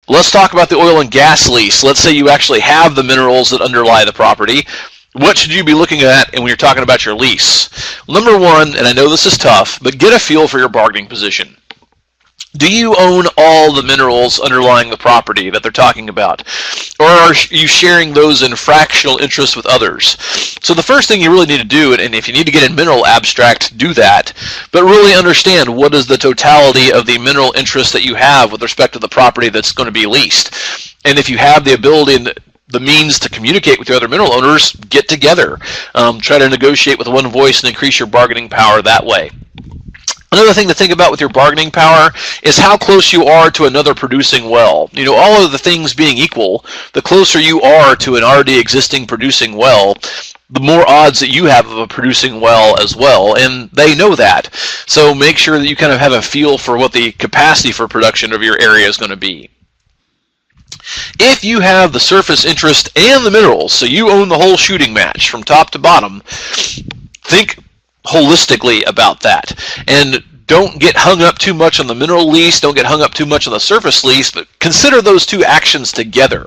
Let's talk about the oil and gas lease. Let's say you actually have the minerals that underlie the property. What should you be looking at when you're talking about your lease? Number one, and I know this is tough, but get a feel for your bargaining position. Do you own all the minerals underlying the property that they're talking about? Or are you sharing those in fractional interest with others? So the first thing you really need to do, and if you need to get in mineral abstract, do that, but really understand what is the totality of the mineral interest that you have with respect to the property that's going to be leased. And if you have the ability and the means to communicate with your other mineral owners, get together. Try to negotiate with one voice and increase your bargaining power that way. Another thing to think about with your bargaining power is how close you are to another producing well. You know, all of the things being equal, the closer you are to an already existing producing well, the more odds that you have of a producing well as well, and they know that. So make sure that you kind of have a feel for what the capacity for production of your area is going to be. If you have the surface interest and the minerals, so you own the whole shooting match from top to bottom, think holistically about that. And don't get hung up too much on the mineral lease, don't get hung up too much on the surface lease, but consider those two actions together.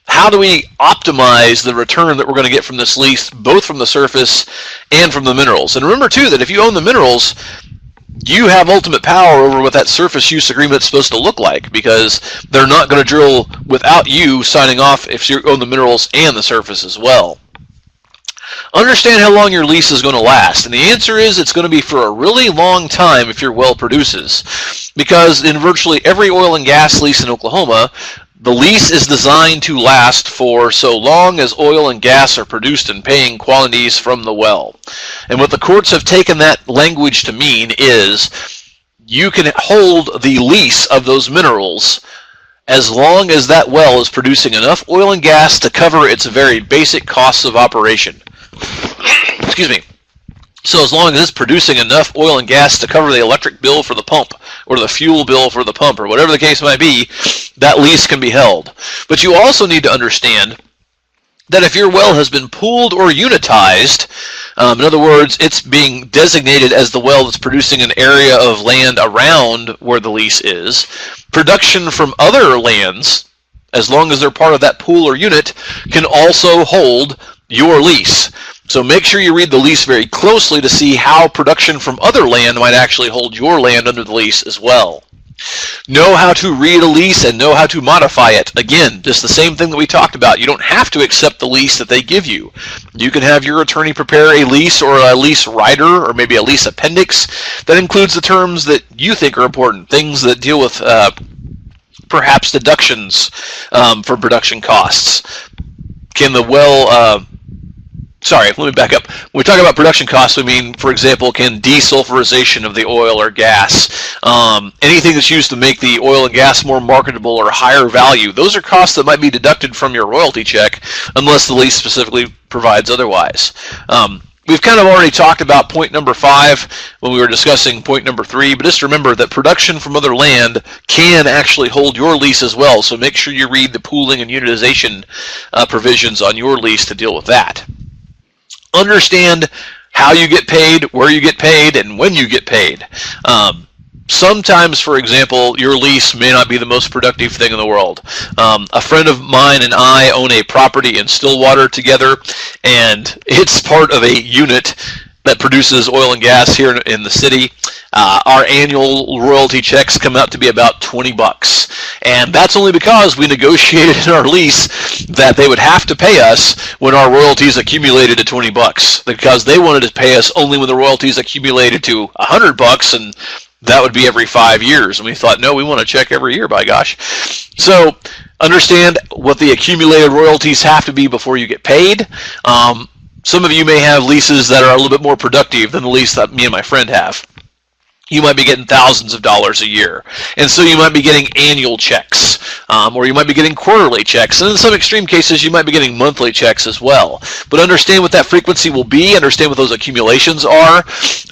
How do we optimize the return that we're going to get from this lease, both from the surface and from the minerals? And remember too that if you own the minerals, you have ultimate power over what that surface use agreement is supposed to look like, because they're not going to drill without you signing off if you own the minerals and the surface as well. Understand how long your lease is going to last, and the answer is it's going to be for a really long time if your well produces, because in virtually every oil and gas lease in Oklahoma, the lease is designed to last for so long as oil and gas are produced in paying quantities from the well. And what the courts have taken that language to mean is you can hold the lease of those minerals as long as that well is producing enough oil and gas to cover its very basic costs of operation. Excuse me. So as long as it's producing enough oil and gas to cover the electric bill for the pump, or the fuel bill for the pump, or whatever the case might be, that lease can be held. But you also need to understand that if your well has been pooled or unitized, in other words, it's being designated as the well that's producing an area of land around where the lease is, production from other lands, as long as they're part of that pool or unit, can also hold your lease. So make sure you read the lease very closely to see how production from other land might actually hold your land under the lease as well. Know how to read a lease and know how to modify it. Again, just the same thing that we talked about. You don't have to accept the lease that they give you. You can have your attorney prepare a lease or a lease rider or maybe a lease appendix that includes the terms that you think are important, things that deal with perhaps deductions for production costs. Can the well... Sorry, let me back up. When we talk about production costs, we mean, for example, can desulfurization of the oil or gas, anything that's used to make the oil and gas more marketable or higher value, those are costs that might be deducted from your royalty check unless the lease specifically provides otherwise. We've kind of already talked about point number 5 when we were discussing point number 3, but just remember that production from other land can actually hold your lease as well, so make sure you read the pooling and unitization provisions on your lease to deal with that. Understand how you get paid, where you get paid, and when you get paid. Sometimes, for example, your lease may not be the most productive thing in the world. A friend of mine and I own a property in Stillwater together, and it's part of a unit that produces oil and gas here in the city. Our annual royalty checks come out to be about $20, and that's only because we negotiated in our lease that they would have to pay us when our royalties accumulated to $20, because they wanted to pay us only when the royalties accumulated to $100, and that would be every 5 years. And we thought, no, we want a check every year, by gosh. So understand what the accumulated royalties have to be before you get paid. Some of you may have leases that are a little bit more productive than the lease that me and my friend have. You might be getting thousands of dollars a year. And so you might be getting annual checks, or you might be getting quarterly checks. And in some extreme cases, you might be getting monthly checks as well. But understand what that frequency will be, understand what those accumulations are,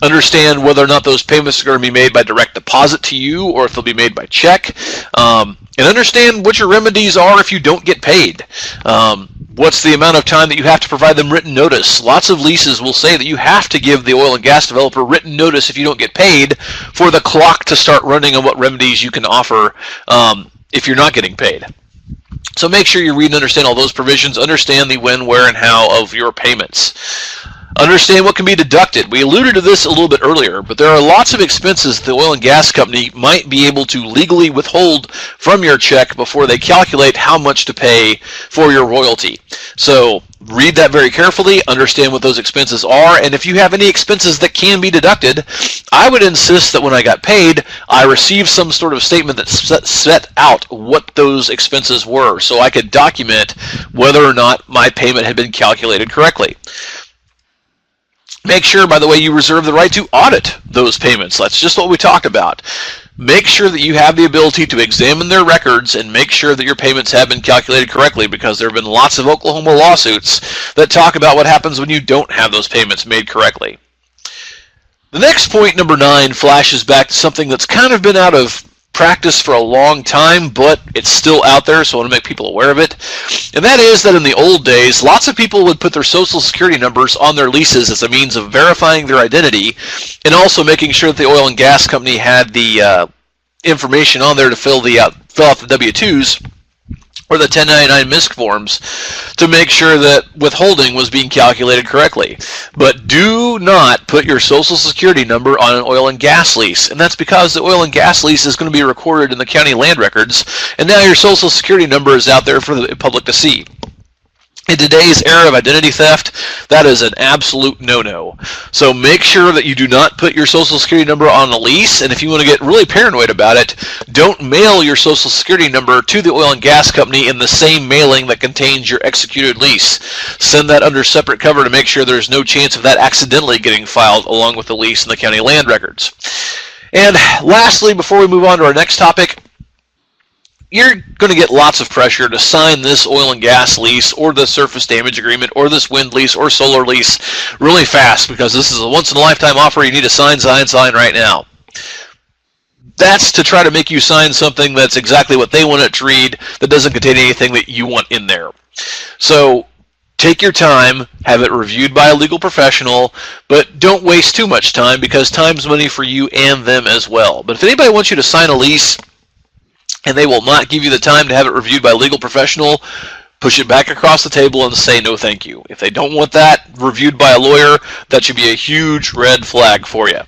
understand whether or not those payments are going to be made by direct deposit to you or if they'll be made by check, and understand what your remedies are if you don't get paid. What's the amount of time that you have to provide them written notice? Lots of leases will say that you have to give the oil and gas developer written notice if you don't get paid for the clock to start running on what remedies you can offer if you're not getting paid. So make sure you read and understand all those provisions, understand the when, where, and how of your payments. Understand what can be deducted. We alluded to this a little bit earlier, but there are lots of expenses the oil and gas company might be able to legally withhold from your check before they calculate how much to pay for your royalty. So read that very carefully, understand what those expenses are, and if you have any expenses that can be deducted, I would insist that when I got paid, I receive some sort of statement that set out what those expenses were so I could document whether or not my payment had been calculated correctly. Make sure, by the way, you reserve the right to audit those payments. That's just what we talked about. Make sure that you have the ability to examine their records and make sure that your payments have been calculated correctly, because there have been lots of Oklahoma lawsuits that talk about what happens when you don't have those payments made correctly. The next point, number 9, flashes back to something that's kind of been out of practice for a long time, but it's still out there, so I want to make people aware of it. And that is that in the old days, lots of people would put their social security numbers on their leases as a means of verifying their identity and also making sure that the oil and gas company had the information on there to fill out the W-2s or the 1099 MISC forms to make sure that withholding was being calculated correctly. But do not put your social security number on an oil and gas lease. And that's because the oil and gas lease is going to be recorded in the county land records, and now your social security number is out there for the public to see. In today's era of identity theft, that is an absolute no-no. So make sure that you do not put your social security number on a lease, and if you want to get really paranoid about it, don't mail your social security number to the oil and gas company in the same mailing that contains your executed lease. Send that under separate cover to make sure there's no chance of that accidentally getting filed along with the lease in the county land records. And lastly, before we move on to our next topic, you're going to get lots of pressure to sign this oil and gas lease or the surface damage agreement or this wind lease or solar lease really fast, because this is a once-in-a-lifetime offer. You need to sign right now. That's to try to make you sign something that's exactly what they want it to read, that doesn't contain anything that you want in there. So take your time, have it reviewed by a legal professional, but don't waste too much time, because time's money for you and them as well. But if anybody wants you to sign a lease and they will not give you the time to have it reviewed by a legal professional, push it back across the table and say no thank you. If they don't want that reviewed by a lawyer, that should be a huge red flag for you.